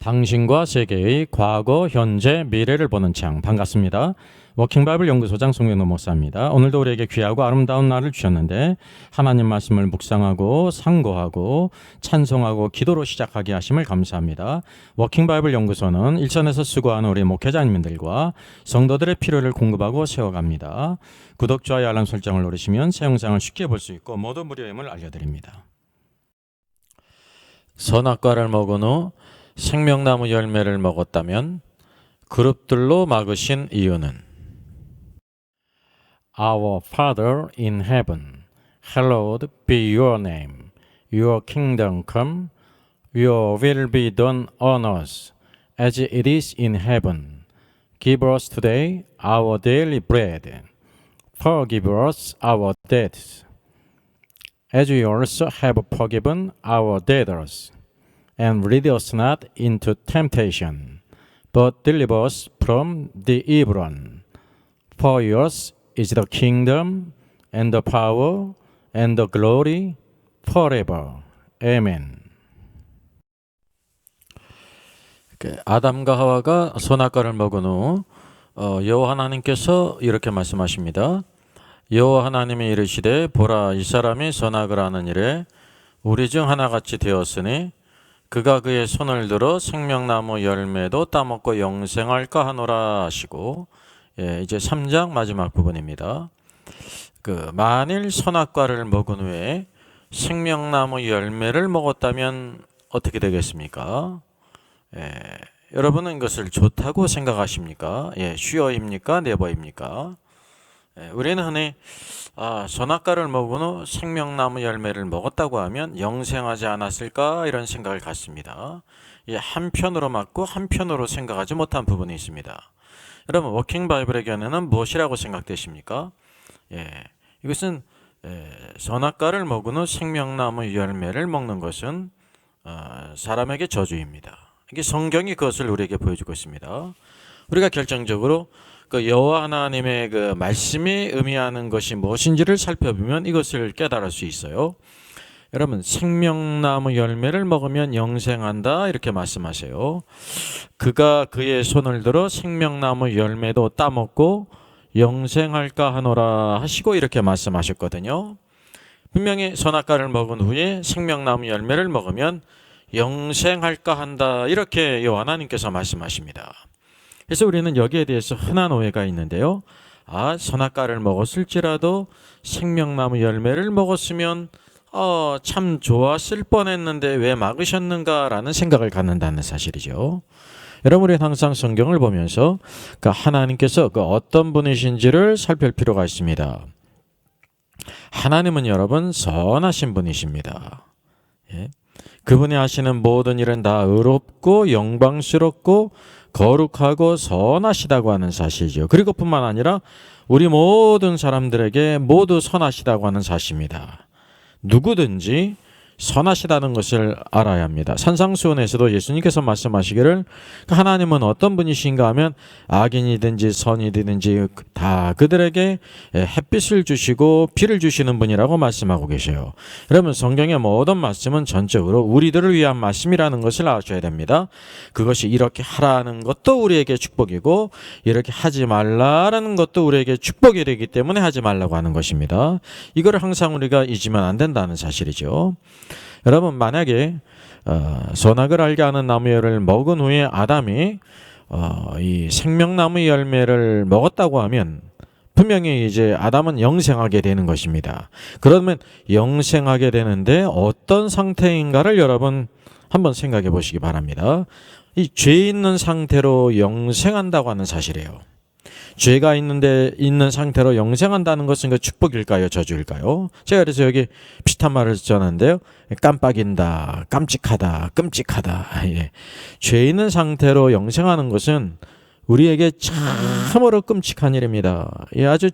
당신과 세계의 과거, 현재, 미래를 보는 창. 반갑습니다. 워킹바이블 연구소장 송영노 목사입니다. 오늘도 우리에게 귀하고 아름다운 날을 주셨는데 하나님 말씀을 묵상하고 상고하고 찬송하고 기도로 시작하게 하심을 감사합니다. 워킹바이블 연구소는 일선에서 수고하는 우리 목회자님들과 성도들의 필요를 공급하고 세워갑니다. 구독, 좋아요, 알람 설정을 누르시면 새 영상을 쉽게 볼 수 있고 모두 무료임을 알려드립니다. 선악과를 먹은 후 생명나무 열매를 먹었다면 그룹들로 막으신 이유는 Our Father in heaven, hallowed be your name. Your kingdom come, your will be done on earth as it is in heaven. Give us today our daily bread. Forgive us our debts, as we also have forgiven our debtors. And lead us not into temptation, but deliver us from the evil one. For yours is the kingdom, and the power, and the glory, forever. Amen. 아담과 하와가 선악과를 먹은 후 여호와 하나님께서 이렇게 말씀하십니다. 여호와 하나님이 이르시되 보라, 이 사람이 선악을 하는 일에 우리 중 하나같이 되었으니 그가 그의 손을 들어 생명나무 열매도 따먹고 영생할까 하노라 하시고, 이제 3장 마지막 부분입니다. 만일 선악과를 먹은 후에 생명나무 열매를 먹었다면 어떻게 되겠습니까? 여러분은 이것을 좋다고 생각하십니까? 슈어입니까? 네버입니까? 우리는 흔히 선악과를 먹은 후 생명나무 열매를 먹었다고 하면 영생하지 않았을까 이런 생각을 갖습니다. 한편으로 맞고 한편으로 생각하지 못한 부분이 있습니다. 여러분, 워킹 바이블의 견해는 무엇이라고 생각되십니까? 이것은 선악과를 먹은 후 생명나무 열매를 먹는 것은 사람에게 저주입니다. 이게 성경이 그것을 우리에게 보여주고 있습니다. 우리가 결정적으로 여호와 하나님의 말씀이 의미하는 것이 무엇인지를 살펴보면 이것을 깨달을 수 있어요. 여러분, 생명나무 열매를 먹으면 영생한다 이렇게 말씀하세요. 그가 그의 손을 들어 생명나무 열매도 따먹고 영생할까 하노라 하시고 이렇게 말씀하셨거든요. 분명히 선악과를 먹은 후에 생명나무 열매를 먹으면 영생할까 한다 이렇게 여호와 하나님께서 말씀하십니다. 그래서 우리는 여기에 대해서 흔한 오해가 있는데요. 선악과를 먹었을지라도 생명나무 열매를 먹었으면 참 좋았을 뻔했는데 왜 막으셨는가라는 생각을 갖는다는 사실이죠. 여러분, 우리 항상 성경을 보면서 하나님께서 어떤 분이신지를 살필 필요가 있습니다. 하나님은 여러분 선하신 분이십니다. 그분이 하시는 모든 일은 다 의롭고 영광스럽고 거룩하고 선하시다고 하는 사실이죠. 그리고 뿐만 아니라 우리 모든 사람들에게 모두 선하시다고 하는 사실입니다. 누구든지 선하시다는 것을 알아야 합니다. 산상수훈에서도 예수님께서 말씀하시기를 하나님은 어떤 분이신가 하면 악인이든지 선이든지 다 그들에게 햇빛을 주시고 비를 주시는 분이라고 말씀하고 계셔요. 여러분, 성경의 모든 말씀은 전적으로 우리들을 위한 말씀이라는 것을 아셔야 됩니다. 그것이 이렇게 하라는 것도 우리에게 축복이고 이렇게 하지 말라라는 것도 우리에게 축복이 되기 때문에 하지 말라고 하는 것입니다. 이거를 항상 우리가 잊으면 안 된다는 사실이죠. 여러분, 만약에 선악을 알게 하는 나무를 먹은 후에 아담이 이 생명나무 열매를 먹었다고 하면 분명히 이제 아담은 영생하게 되는 것입니다. 그러면 영생하게 되는데 어떤 상태인가를 여러분 한번 생각해 보시기 바랍니다. 이 죄 있는 상태로 영생한다고 하는 사실이에요. 죄가 있는 상태로 영생한다는 것은 축복일까요? 저주일까요? 제가 그래서 여기 비슷한 말을 썼는데요. 깜빡인다, 깜찍하다, 끔찍하다. 죄 있는 상태로 영생하는 것은 우리에게 참으로 끔찍한 일입니다. 아주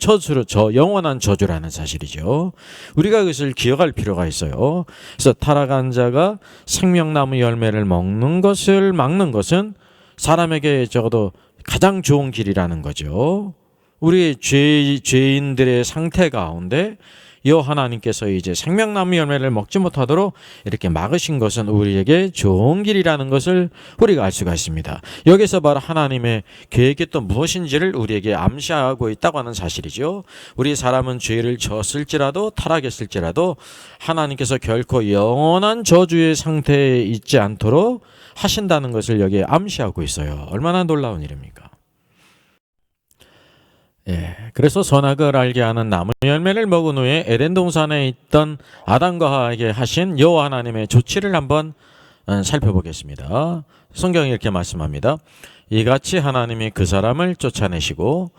영원한 저주라는 사실이죠. 우리가 그것을 기억할 필요가 있어요. 그래서 타락한 자가 생명나무 열매를 먹는 것을 막는 것은 사람에게 적어도 가장 좋은 길이라는 거죠. 우리 죄인들의 상태 가운데 여호와 하나님께서 이제 생명나무 열매를 먹지 못하도록 이렇게 막으신 것은 우리에게 좋은 길이라는 것을 우리가 알 수가 있습니다. 여기서 바로 하나님의 계획이 또 무엇인지를 우리에게 암시하고 있다고 하는 사실이죠. 우리 사람은 죄를 졌을지라도 타락했을지라도 하나님께서 결코 영원한 저주의 상태에 있지 않도록 하신다는 것을 여기에 암시하고 있어요. 얼마나 놀라운 일입니까? 예, 그래서 선악을 알게 하는 나무 열매를 먹은 후에 에덴 동산에 있던 아담과 하와에게 하신 여호와 하나님의 조치를 한번 살펴보겠습니다. 성경이 이렇게 말씀합니다. 이같이 하나님이 그 사람을 쫓아내시고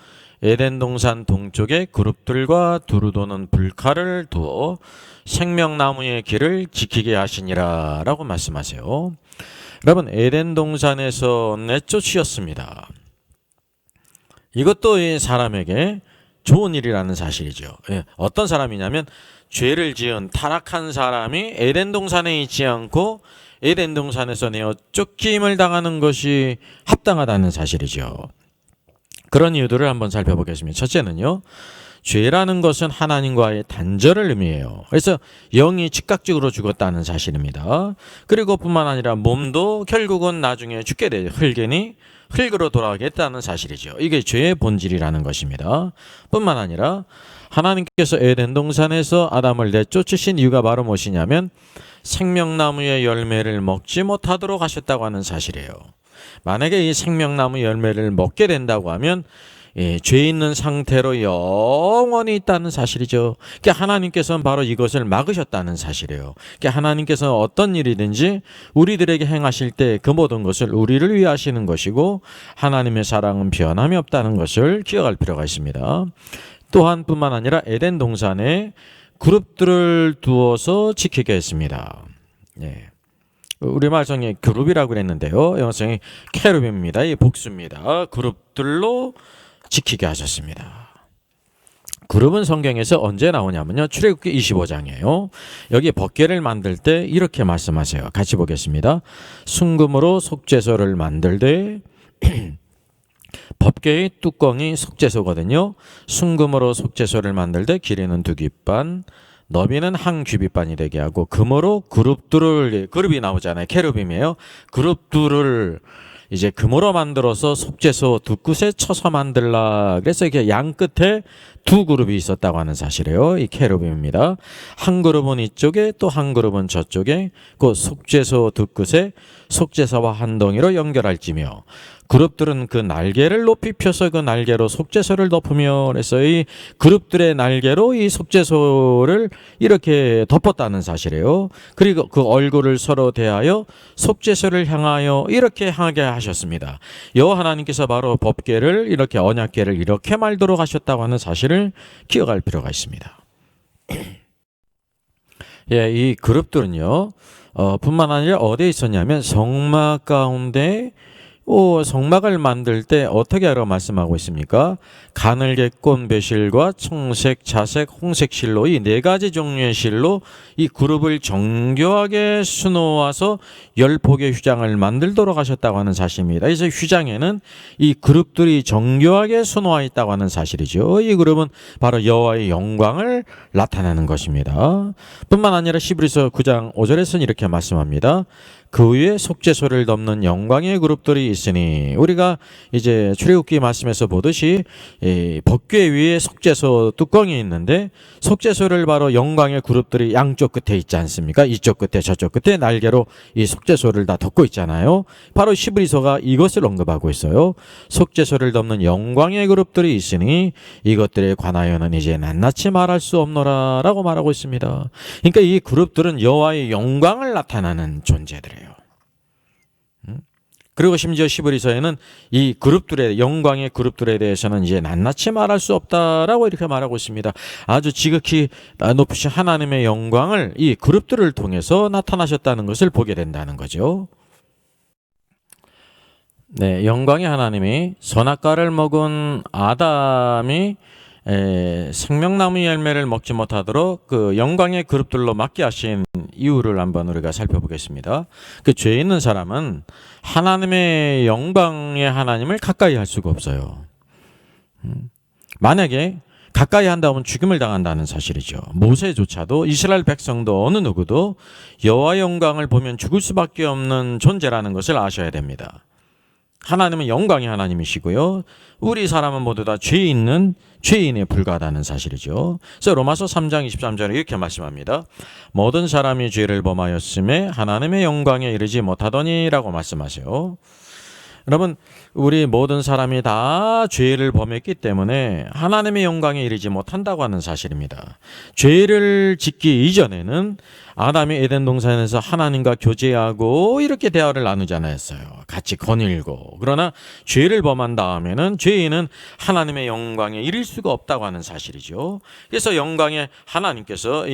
에덴 동산 동쪽에 그룹들과 두루 도는 불칼을 두어 생명나무의 길을 지키게 하시니라 라고 말씀하세요. 여러분, 에덴 동산에서 내쫓으셨습니다. 이것도 이 사람에게 좋은 일이라는 사실이죠. 예, 어떤 사람이냐면 죄를 지은 타락한 사람이 에덴 동산에 있지 않고 에덴 동산에서 내어 쫓김을 당하는 것이 합당하다는 사실이죠. 그런 이유들을 한번 살펴보겠습니다. 첫째는요, 죄라는 것은 하나님과의 단절을 의미해요. 그래서 영이 즉각적으로 죽었다는 사실입니다. 그리고 뿐만 아니라 몸도 결국은 나중에 죽게 돼요. 흙이니 흙으로 돌아가겠다는 사실이죠. 이게 죄의 본질이라는 것입니다. 뿐만 아니라 하나님께서 에덴 동산에서 아담을 내쫓으신 이유가 바로 무엇이냐면 생명나무의 열매를 먹지 못하도록 하셨다고 하는 사실이에요. 만약에 이 생명나무 열매를 먹게 된다고 하면 죄 있는 상태로 영원히 있다는 사실이죠. 그러니까 하나님께서는 바로 이것을 막으셨다는 사실이에요. 그러니까 하나님께서는 어떤 일이든지 우리들에게 행하실 때 그 모든 것을 우리를 위해 하시는 것이고 하나님의 사랑은 변함이 없다는 것을 기억할 필요가 있습니다. 또한 뿐만 아니라 에덴 동산에 그룹들을 두어서 지키게 했습니다. 네. 우리말 성에 그룹이라고 그랬는데요. 영어성이 캐룹입니다. 이 복수입니다. 그룹들로 지키게 하셨습니다. 그룹은 성경에서 언제 나오냐면요. 출애굽기 25장이에요. 여기 법궤를 만들 때 이렇게 말씀하세요. 같이 보겠습니다. 순금으로 속죄소를 만들되 법궤의 뚜껑이 속죄소거든요. 순금으로 속죄소를 만들되 길이는 2규빗반, 너비는 1규빗반이 되게 하고 금으로 그룹이 나오잖아요. 케루빔이에요. 그룹들을 이제 금으로 만들어서 속죄소 두 끝에 쳐서 만들라. 그래서 이렇게 양 끝에 두 그룹이 있었다고 하는 사실이에요. 이 케루빔입니다. 한 그룹은 이쪽에 또 한 그룹은 저쪽에 그 속죄소 두 끝에 속죄소와 한 덩이로 연결할지며 그룹들은 그 날개를 높이 펴서 그 날개로 속죄소를 덮으며 그래서 이 그룹들의 날개로 이 속죄소를 이렇게 덮었다는 사실이에요. 그리고 그 얼굴을 서로 대하여 속죄소를 향하여 이렇게 향하게 하셨습니다. 여호와 하나님께서 바로 법궤를 이렇게 언약궤를 이렇게 말도록 하셨다고 하는 사실을 기억할 필요가 있습니다. 예, 이 그룹들은요, 뿐만 아니라 어디에 있었냐면 성막 가운데 성막을 만들 때 어떻게 하라고 말씀하고 있습니까? 가늘게 꼰 배실과 청색, 자색, 홍색 실로 이 네 가지 종류의 실로 이 그룹을 정교하게 수놓아서 10폭의 휘장을 만들도록 하셨다고 하는 사실입니다. 그래서 휘장에는 이 그룹들이 정교하게 수놓아 있다고 하는 사실이죠. 이 그룹은 바로 여호와의 영광을 나타내는 것입니다. 뿐만 아니라 히브리서 9장 5절에서는 이렇게 말씀합니다. 그 위에 속죄소를 덮는 영광의 그룹들이 있으니 우리가 이제 출애굽기 말씀에서 보듯이 법궤 위에 속죄소 뚜껑이 있는데 속죄소를 바로 영광의 그룹들이 양쪽 끝에 있지 않습니까? 이쪽 끝에 저쪽 끝에 날개로 이 속죄소를 다 덮고 있잖아요. 바로 히브리서가 이것을 언급하고 있어요. 속죄소를 덮는 영광의 그룹들이 있으니 이것들에 관하여는 이제 낱낱이 말할 수 없노라 라고 말하고 있습니다. 그러니까 이 그룹들은 여호와의 영광을 나타내는 존재들이에요. 그리고 심지어 히브리서에는 이 그룹들의 영광의 그룹들에 대해서는 이제 낱낱이 말할 수 없다라고 이렇게 말하고 있습니다. 아주 지극히 높으신 하나님의 영광을 이 그룹들을 통해서 나타나셨다는 것을 보게 된다는 거죠. 네, 영광의 하나님이 선악과를 먹은 아담이 생명나무 열매를 먹지 못하도록 그 영광의 그룹들로 막게 하신 이유를 한번 우리가 살펴보겠습니다. 그 죄 있는 사람은 하나님의 영광의 하나님을 가까이 할 수가 없어요. 만약에 가까이 한다면 죽임을 당한다는 사실이죠. 모세조차도 이스라엘 백성도 어느 누구도 여호와의 영광을 보면 죽을 수밖에 없는 존재라는 것을 아셔야 됩니다. 하나님은 영광의 하나님이시고요. 우리 사람은 모두 다 죄인에 불과하다는 사실이죠. 그래서 로마서 3장 23절에 이렇게 말씀합니다. 모든 사람이 죄를 범하였음에 하나님의 영광에 이르지 못하더니라고 말씀하세요. 여러분, 우리 모든 사람이 다 죄를 범했기 때문에 하나님의 영광에 이르지 못한다고 하는 사실입니다. 죄를 짓기 이전에는 아담이 에덴 동산에서 하나님과 교제하고 이렇게 대화를 나누지 않았어요. 같이 거닐고. 그러나 죄를 범한 다음에는 죄인은 하나님의 영광에 이를 수가 없다고 하는 사실이죠. 그래서 영광의 하나님께서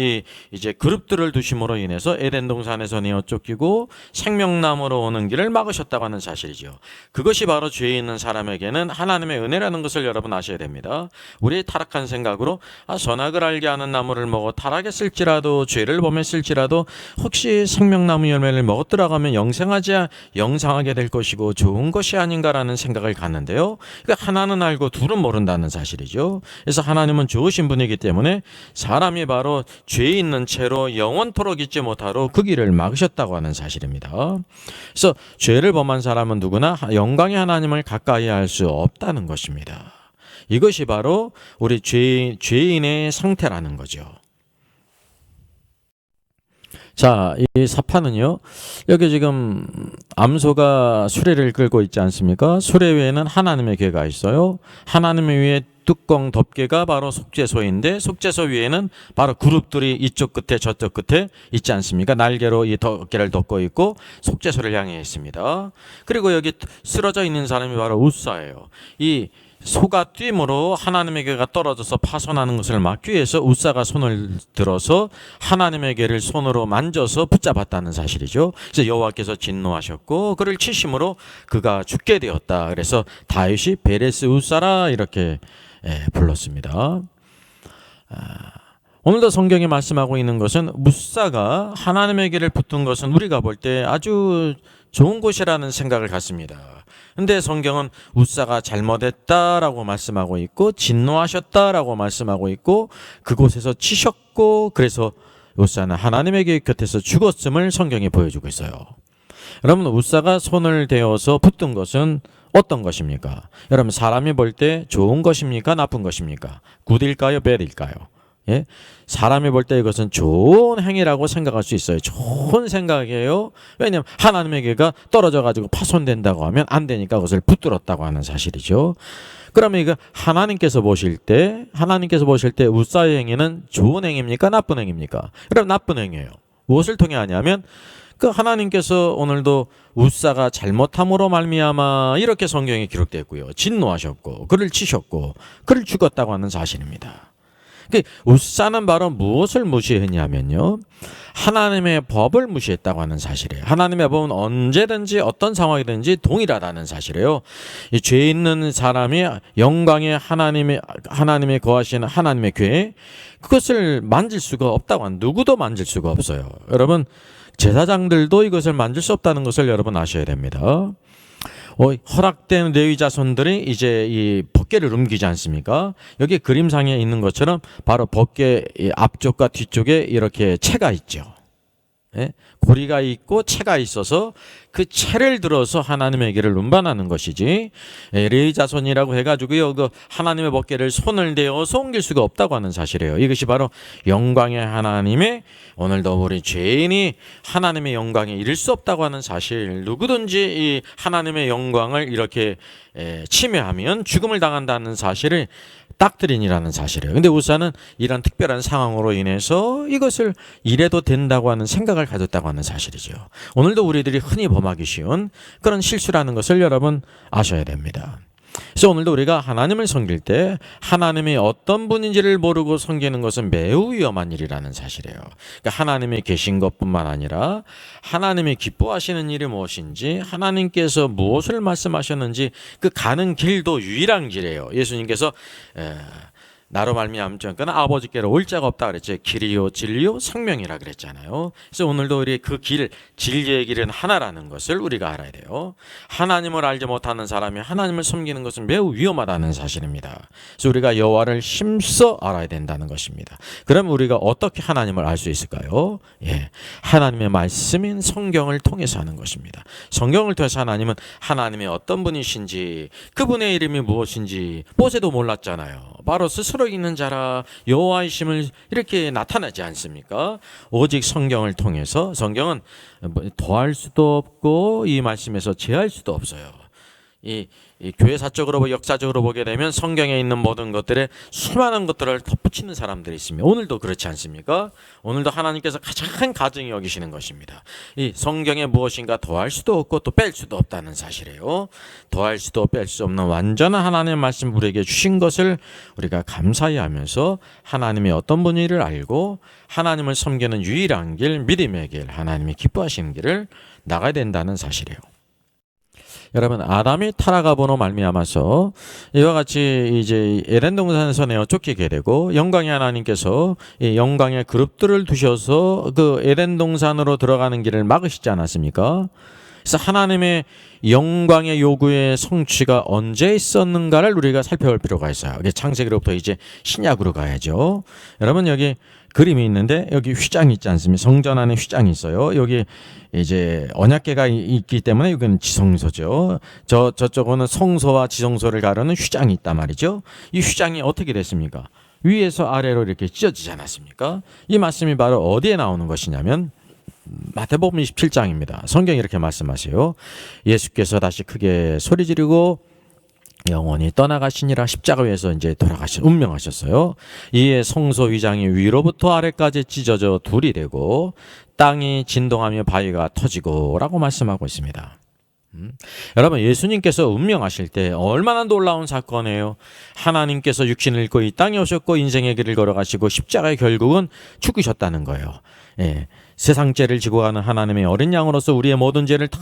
이제 그룹들을 두심으로 인해서 에덴 동산에서 내어 쫓기고 생명나무로 오는 길을 막으셨다고 하는 사실이죠. 그것이 바로 죄 있는 사람에게는 하나님의 은혜라는 것을 여러분 아셔야 됩니다. 우리의 타락한 생각으로 선악을 알게 하는 나무를 먹어 타락했을지라도 죄를 범했을지라도 혹시 생명나무 열매를 먹었더라 하면 영생하게 될 것이고 좋은 것이 아닌가라는 생각을 갖는데요. 그러니까 하나는 알고 둘은 모른다는 사실이죠. 그래서 하나님은 좋으신 분이기 때문에 사람이 바로 죄 있는 채로 영원토록 잊지 못하도록 그 길을 막으셨다고 하는 사실입니다. 그래서 죄를 범한 사람은 누구나 영광의 하나님을 가까이 할 수 없다는 것입니다. 이것이 바로 우리 죄인의 상태라는 거죠. 자, 이 사파는요, 여기 지금 암소가 수레를 끌고 있지 않습니까? 수레 위에는 하나님의 궤가 있어요. 하나님의 위에 뚜껑 덮개가 바로 속죄소인데 속죄소 위에는 바로 그룹들이 이쪽 끝에 저쪽 끝에 있지 않습니까? 날개로 이 덮개를 덮고 있고 속죄소를 향해 있습니다. 그리고 여기 쓰러져 있는 사람이 바로 웃사예요. 이 소가 뛰므로 하나님의 궤가 떨어져서 파손하는 것을 막기 위해서 웃사가 손을 들어서 하나님의 궤를 손으로 만져서 붙잡았다는 사실이죠. 그래서 여호와께서 진노하셨고 그를 치심으로 그가 죽게 되었다. 그래서 다윗이 베레스 웃사라 이렇게 불렀습니다. 오늘도 성경이 말씀하고 있는 것은 웃사가 하나님의 궤를 붙은 것은 우리가 볼 때 아주 좋은 곳이라는 생각을 갖습니다. 근데 성경은 웃사가 잘못했다라고 말씀하고 있고 진노하셨다라고 말씀하고 있고 그곳에서 치셨고 그래서 웃사는 하나님의 궤 곁에서 죽었음을 성경이 보여주고 있어요. 여러분, 웃사가 손을 대어서 붙든 것은 어떤 것입니까? 여러분, 사람이 볼 때 좋은 것입니까? 나쁜 것입니까? 굿일까요? 배드일까요? 예? 사람이 볼 때 이것은 좋은 행위라고 생각할 수 있어요. 좋은 생각이에요. 왜냐하면 하나님의 궤가 떨어져 가지고 파손된다고 하면 안 되니까 그것을 붙들었다고 하는 사실이죠. 그러면 이거 하나님께서 보실 때 웃사의 행위는 좋은 행위입니까? 나쁜 행위입니까? 그럼 나쁜 행위예요. 무엇을 통해 하냐면 그 하나님께서 오늘도 웃사가 잘못함으로 말미암아 이렇게 성경에 기록되어 있고요. 진노하셨고 그를 치셨고 그를 죽었다고 하는 사실입니다. 웃사는 바로 무엇을 무시했냐면요, 하나님의 법을 무시했다고 하는 사실이에요. 하나님의 법은 언제든지 어떤 상황이든지 동일하다는 사실이에요. 이 죄 있는 사람이 영광의 하나님의 거하시는 하나님의 궤, 그것을 만질 수가 없다고 하는, 누구도 만질 수가 없어요. 여러분, 제사장들도 이것을 만질 수 없다는 것을 여러분 아셔야 됩니다. 허락된 레위 자손들이 이제 이 법궤를 옮기지 않습니까? 여기 그림상에 있는 것처럼 바로 법궤 앞쪽과 뒤쪽에 이렇게 채가 있죠. 예? 고리가 있고 채가 있어서 그 채를 들어서 하나님의 궤를 운반하는 것이지, 레위 자손이라고 해가지고요, 그 하나님의 법궤를 손을 대어서 옮길 수가 없다고 하는 사실이에요. 이것이 바로 영광의 하나님의, 오늘도 우리 죄인이 하나님의 영광에 이를 수 없다고 하는 사실, 누구든지 이 하나님의 영광을 이렇게 침해하면 죽음을 당한다는 사실을 닥트린이라는 사실이에요. 근데 웃사는 이런 특별한 상황으로 인해서 이것을 이래도 된다고 하는 생각을 가졌다고 하는 사실이죠. 오늘도 우리들이 흔히 범하기 쉬운 그런 실수라는 것을 여러분 아셔야 됩니다. 그래서 오늘도 우리가 하나님을 섬길 때 하나님이 어떤 분인지를 모르고 섬기는 것은 매우 위험한 일이라는 사실이에요. 그러니까 하나님이 계신 것뿐만 아니라 하나님이 기뻐하시는 일이 무엇인지, 하나님께서 무엇을 말씀하셨는지 그 가는 길도 유일한 길이에요. 예수님께서 나로 말미암지 않고는 아버지께로 올 자가 없다 그랬죠. 길이요 진리요 생명이라 그랬잖아요. 그래서 오늘도 우리 그 길, 진리의 길은 하나라는 것을 우리가 알아야 돼요. 하나님을 알지 못하는 사람이 하나님을 섬기는 것은 매우 위험하다는 사실입니다. 그래서 우리가 여호와를 힘써 알아야 된다는 것입니다. 그럼 우리가 어떻게 하나님을 알 수 있을까요? 예, 하나님의 말씀인 성경을 통해서 하는 것입니다. 성경을 통해서 하나님은 하나님의 어떤 분이신지, 그분의 이름이 무엇인지 모세도 몰랐잖아요. 바로 스스로 있는 자라 여호와이심을 이렇게 나타나지 않습니까? 오직 성경을 통해서, 성경은 더할 수도 없고 이 말씀에서 제할 수도 없어요. 이 교회사적으로 역사적으로 보게 되면 성경에 있는 모든 것들에 수많은 것들을 덧붙이는 사람들이 있습니다. 오늘도 그렇지 않습니까? 오늘도 하나님께서 가장 가증히 여기시는 것입니다. 이 성경에 무엇인가 더할 수도 없고 또 뺄 수도 없다는 사실이에요. 더할 수도 뺄 수 없는 완전한 하나님의 말씀 우리에게 주신 것을 우리가 감사히 하면서 하나님의 어떤 분인지를 알고 하나님을 섬기는 유일한 길, 믿음의 길, 하나님이 기뻐하시는 길을 나가야 된다는 사실이에요. 여러분, 아담이 타락함으로 말미암아서 이와 같이 이제 에덴 동산에서 내어 쫓기게 되고 영광의 하나님께서 이 영광의 그룹들을 두셔서 그 에덴 동산으로 들어가는 길을 막으시지 않았습니까? 그래서 하나님의 영광의 요구의 성취가 언제 있었는가를 우리가 살펴볼 필요가 있어요. 이게 창세기로부터 이제 신약으로 가야죠. 여러분, 여기 그림이 있는데 여기 휘장이 있지 않습니까? 성전 안에 휘장이 있어요. 여기 이제 언약궤가 있기 때문에 여기는 지성소죠. 저쪽은 성소와 지성소를 가르는 휘장이 있단 말이죠. 이 휘장이 어떻게 됐습니까? 위에서 아래로 이렇게 찢어지지 않았습니까? 이 말씀이 바로 어디에 나오는 것이냐면 마태복음 27장입니다. 성경이 이렇게 말씀하세요. 예수께서 다시 크게 소리 지르고 영원히 떠나가시니라. 십자가 위에서 이제 운명하셨어요. 이에 성소 위장이 위로부터 아래까지 찢어져 둘이 되고 땅이 진동하며 바위가 터지고 라고 말씀하고 있습니다. 여러분, 예수님께서 운명하실 때 얼마나 놀라운 사건이에요. 하나님께서 육신을 입고 이 땅에 오셨고 인생의 길을 걸어가시고 십자가에 결국은 죽으셨다는 거예요. 예, 세상 죄를 지고 가는 하나님의 어린 양으로서 우리의 모든 죄를 다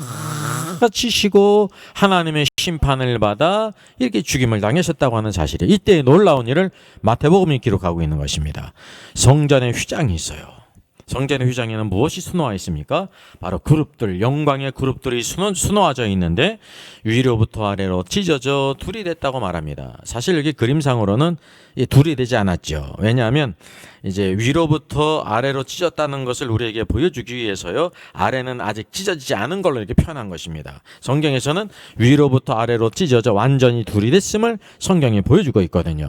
지시고 하나님의 심판을 받아 이렇게 죽임을 당하셨다고 하는 사실이, 이때의 놀라운 일을 마태복음이 기록하고 있는 것입니다. 성전에 휘장이 있어요. 성전의 휘장에는 무엇이 수놓아 있습니까? 바로 그룹들, 영광의 그룹들이 수놓아져 있는데 위로부터 아래로 찢어져 둘이 됐다고 말합니다. 사실 여기 그림상으로는 둘이 되지 않았죠. 왜냐하면 이제 위로부터 아래로 찢었다는 것을 우리에게 보여주기 위해서요, 아래는 아직 찢어지지 않은 걸로 이렇게 표현한 것입니다. 성경에서는 위로부터 아래로 찢어져 완전히 둘이 됐음을 성경이 보여주고 있거든요.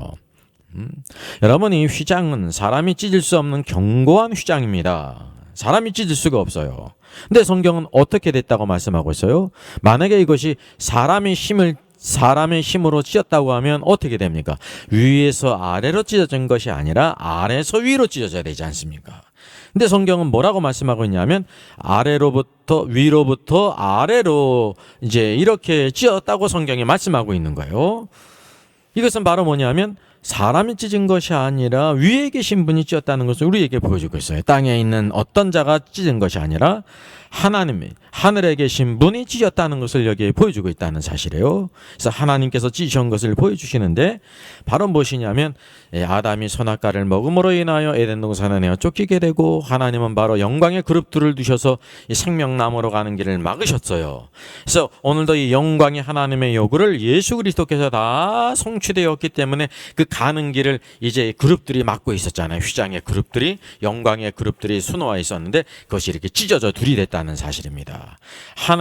여러분, 이 휘장은 사람이 찢을 수 없는 견고한 휘장입니다. 사람이 찢을 수가 없어요. 근데 성경은 어떻게 됐다고 말씀하고 있어요? 만약에 이것이 사람의 힘으로 찢었다고 하면 어떻게 됩니까? 위에서 아래로 찢어진 것이 아니라 아래에서 위로 찢어져야 되지 않습니까? 근데 성경은 뭐라고 말씀하고 있냐면 위로부터 아래로 이제 이렇게 찢었다고 성경이 말씀하고 있는 거예요. 이것은 바로 뭐냐면 사람이 찢은 것이 아니라 위에 계신 분이 찢었다는 것을 우리에게 보여주고 있어요. 땅에 있는 어떤 자가 찢은 것이 아니라 하나님이, 하늘에 계신 분이 찢었다는 것을 여기에 보여주고 있다는 사실이에요. 그래서 하나님께서 찢으신 것을 보여주시는데 바로 무엇이냐면 아담이 선악과를 먹음으로 인하여 에덴 동산에 내어 쫓기게 되고 하나님은 바로 영광의 그룹들을 두셔서 이 생명나무로 가는 길을 막으셨어요. 그래서 오늘도 이 영광의 하나님의 요구를 예수 그리스도께서 다 성취되었기 때문에 그 가는 길을 이제 그룹들이 막고 있었잖아요. 휘장의 그룹들이, 영광의 그룹들이 수놓아 있었는데 그것이 이렇게 찢어져 둘이 됐다는 사실입니다.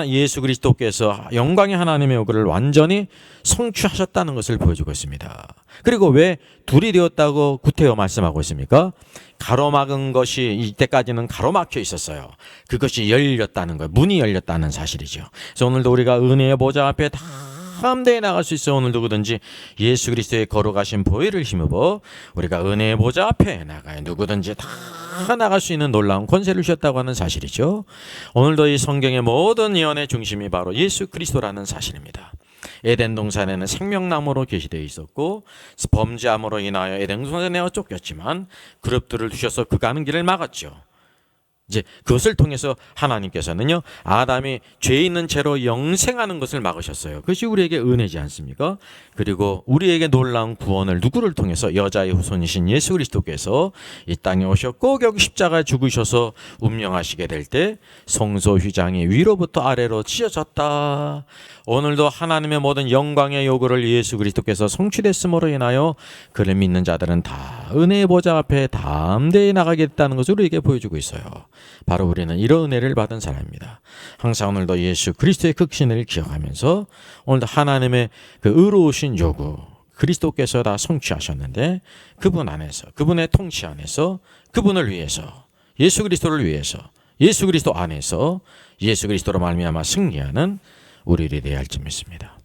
예수 그리스도께서 영광의 하나님의 요구를 완전히 성취하셨다는 것을 보여주고 있습니다. 그리고 왜 둘이 되었다고 구태여 말씀하고 있습니까? 가로막은 것이 이때까지는 가로막혀 있었어요. 그것이 열렸다는 거예요. 문이 열렸다는 사실이죠. 그래서 오늘도 우리가 은혜의 보좌 앞에 다 함대에 나갈 수 있어요. 오늘 누구든지 예수 그리스도의 걸어가신 보혈을 힘입어 우리가 은혜의 보좌 앞에 나가요. 누구든지 다 나갈 수 있는 놀라운 권세를 주셨다고 하는 사실이죠. 오늘도 이 성경의 모든 예언의 중심이 바로 예수 그리스도라는 사실입니다. 에덴 동산에는 생명나무로 계시되어 있었고 범죄함으로 인하여 에덴 동산에 내어 쫓겼지만 그룹들을 두셔서 그 가는 길을 막았죠. 이제 그것을 통해서 하나님께서는요, 아담이 죄 있는 채로 영생하는 것을 막으셨어요. 그것이 우리에게 은혜지 않습니까? 그리고 우리에게 놀라운 구원을 누구를 통해서? 여자의 후손이신 예수 그리스도께서 이 땅에 오셨고 결국 십자가에 죽으셔서 운명하시게 될 때 성소 휘장이 위로부터 아래로 찢어졌다. 오늘도 하나님의 모든 영광의 요구를 예수 그리스도께서 성취됐음으로 인하여 그를 믿는 자들은 다 은혜의 보좌 앞에 담대히 나가겠다는 것을 우리에게 보여주고 있어요. 바로 우리는 이런 은혜를 받은 사람입니다. 항상 오늘도 예수 그리스도의 극신을 기억하면서 오늘도 하나님의 그 의로우신 요구, 그리스도께서 다 성취하셨는데 그분 안에서, 그분의 통치 안에서, 그분을 위해서, 예수 그리스도를 위해서, 예수 그리스도 안에서 예수 그리스도로 말미암아 승리하는 우리들이 되어야 할지 믿습니다.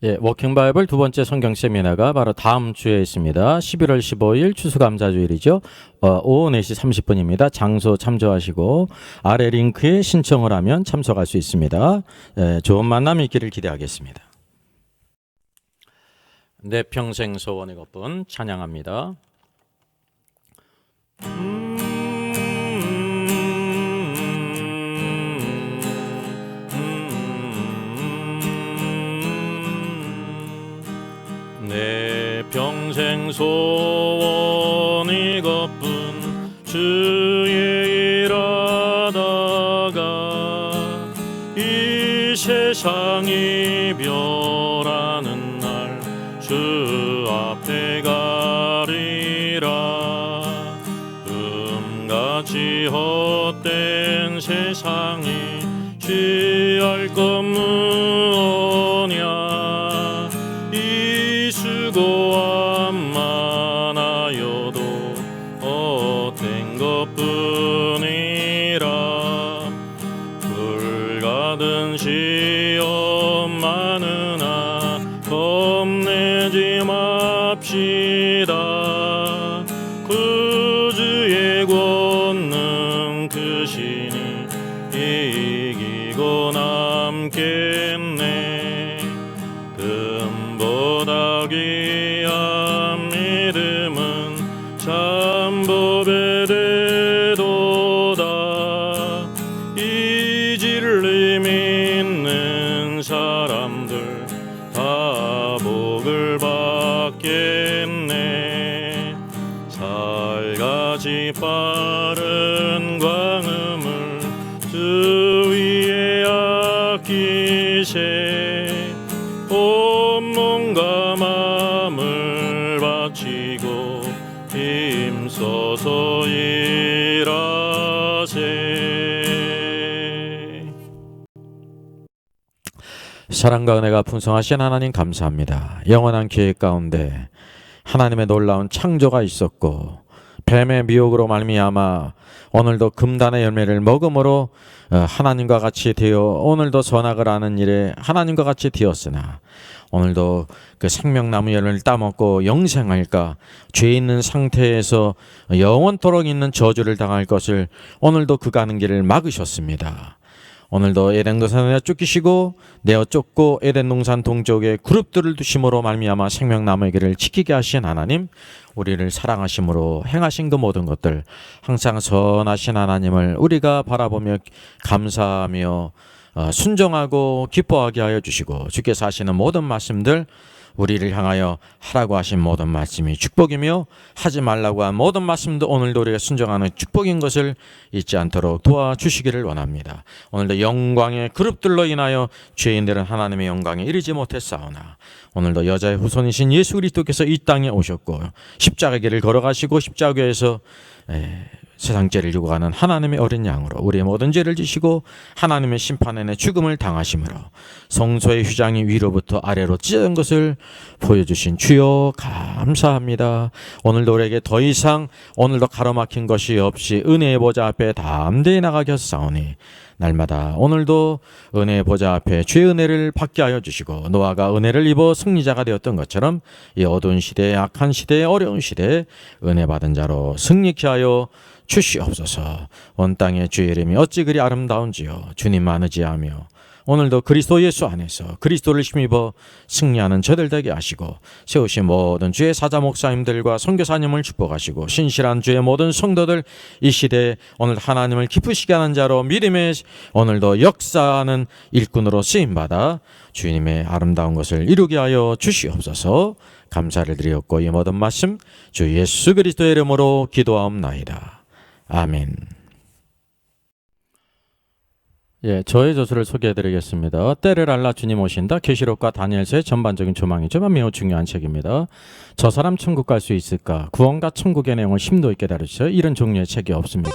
예, 워킹 바이블 두 번째 성경 세미나가 바로 다음 주에 있습니다. 11월 15일 추수감사주일이죠. 오후 4시 30분입니다. 장소 참조하시고 아래 링크에 신청을 하면 참석할 수 있습니다. 예, 좋은 만남 있기를 기대하겠습니다. 내 평생 소원의 것뿐 찬양합니다. 내 평생 소원 이것뿐 주의 일하다가 이 세상 이별하는 날 주 앞에 가리라. 같이 헛된 세상이 취할 것 무엇냐. 이 수고함 많아여도 헛된 것뿐이라. 불가든 시험 많으나 겁내지 맙시다. 구주의 권능 크시니 이기고 남겠네. 금보다 귀한 믿음은 참법에 되도다. 이 진리 믿는 사람들 다 복을 받겠네. 살같이 빠른 광음을 주 위에 아끼세. 온 몸과 마음을 바치고 힘써서 일하세. 사랑과 은혜가 풍성하신 하나님 감사합니다. 영원한 계획 가운데 하나님의 놀라운 창조가 있었고 뱀의 미혹으로 말미암아 오늘도 금단의 열매를 먹음으로 하나님과 같이 되어 오늘도 선악을 하는 일에 하나님과 같이 되었으나 오늘도 그 생명나무 열매를 따먹고 영생할까 죄 있는 상태에서 영원토록 있는 저주를 당할 것을 오늘도 그 가는 길을 막으셨습니다. 오늘도 에덴 동산에 쫓기시고 내어 쫓고 에덴 동산 동쪽에 그룹들을 두심으로 말미암아 생명나무의 길을 지키게 하신 하나님, 우리를 사랑하심으로 행하신 그 모든 것들 항상 선하신 하나님을 우리가 바라보며 감사하며 순종하고 기뻐하게 하여 주시고, 주께서 하시는 모든 말씀들 우리를 향하여 하라고 하신 모든 말씀이 축복이며 하지 말라고 한 모든 말씀도 오늘도 우리가 순종하는 축복인 것을 잊지 않도록 도와주시기를 원합니다. 오늘도 영광의 그룹들로 인하여 죄인들은 하나님의 영광에 이르지 못했사오나 오늘도 여자의 후손이신 예수 그리스도께서 이 땅에 오셨고 십자가 길을 걸어가시고 십자가에서 세상 죄를 지고 가는 하나님의 어린 양으로 우리의 모든 죄를 지시고 하나님의 심판에 죽음을 당하심으로 성소의 휘장이 위로부터 아래로 찢어진 것을 보여주신 주여 감사합니다. 오늘도 우리에게 더 이상 오늘도 가로막힌 것이 없이 은혜의 보좌 앞에 담대히 나가게 하사오니 날마다 오늘도 은혜의 보좌 앞에 주의 은혜를 받게 하여 주시고 노아가 은혜를 입어 승리자가 되었던 것처럼 이 어두운 시대에, 악한 시대에, 어려운 시대에 은혜 받은 자로 승리케 하여 주시옵소서. 온 땅에 주의 이름이 어찌 그리 아름다운지요. 주님만 의지하며 오늘도 그리스도 예수 안에서 그리스도를 힘입어 승리하는 저들 되게 하시고 세우신 모든 주의 사자 목사님들과 선교사님을 축복하시고 신실한 주의 모든 성도들 이 시대에 오늘 하나님을 기쁘시게 하는 자로 믿음의 오늘도 역사하는 일꾼으로 쓰임받아 주님의 아름다운 것을 이루게 하여 주시옵소서. 감사를 드리옵고 이 모든 말씀 주 예수 그리스도의 이름으로 기도하옵나이다. 아멘. 예, 저의 저서를 소개해드리겠습니다. 때를 알라 주님 오신다. 계시록과 다니엘서의 전반적인 조망이지만 매우 중요한 책입니다. 저 사람 천국 갈 수 있을까? 구원과 천국의 내용을 심도 있게 다루셔요. 이런 종류의 책이 없습니다.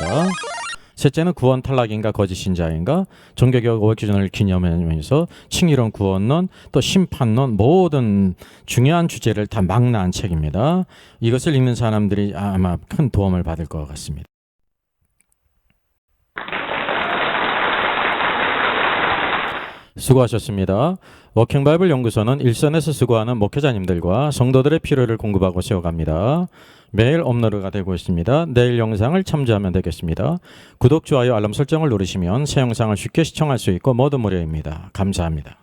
셋째는 구원 탈락인가 거짓 신자인가? 종교개혁 500주년을 기념하면서 칭의론 구원론 또 심판론 모든 중요한 주제를 다 망라한 책입니다. 이것을 읽는 사람들이 아마 큰 도움을 받을 것 같습니다. 수고하셨습니다. 워킹바이블 연구소는 일선에서 수고하는 목회자님들과 성도들의 필요를 공급하고 세워갑니다. 매일 업로드가 되고 있습니다. 내일 영상을 참조하면 되겠습니다. 구독, 좋아요, 알람 설정을 누르시면 새 영상을 쉽게 시청할 수 있고 모두 무료입니다. 감사합니다.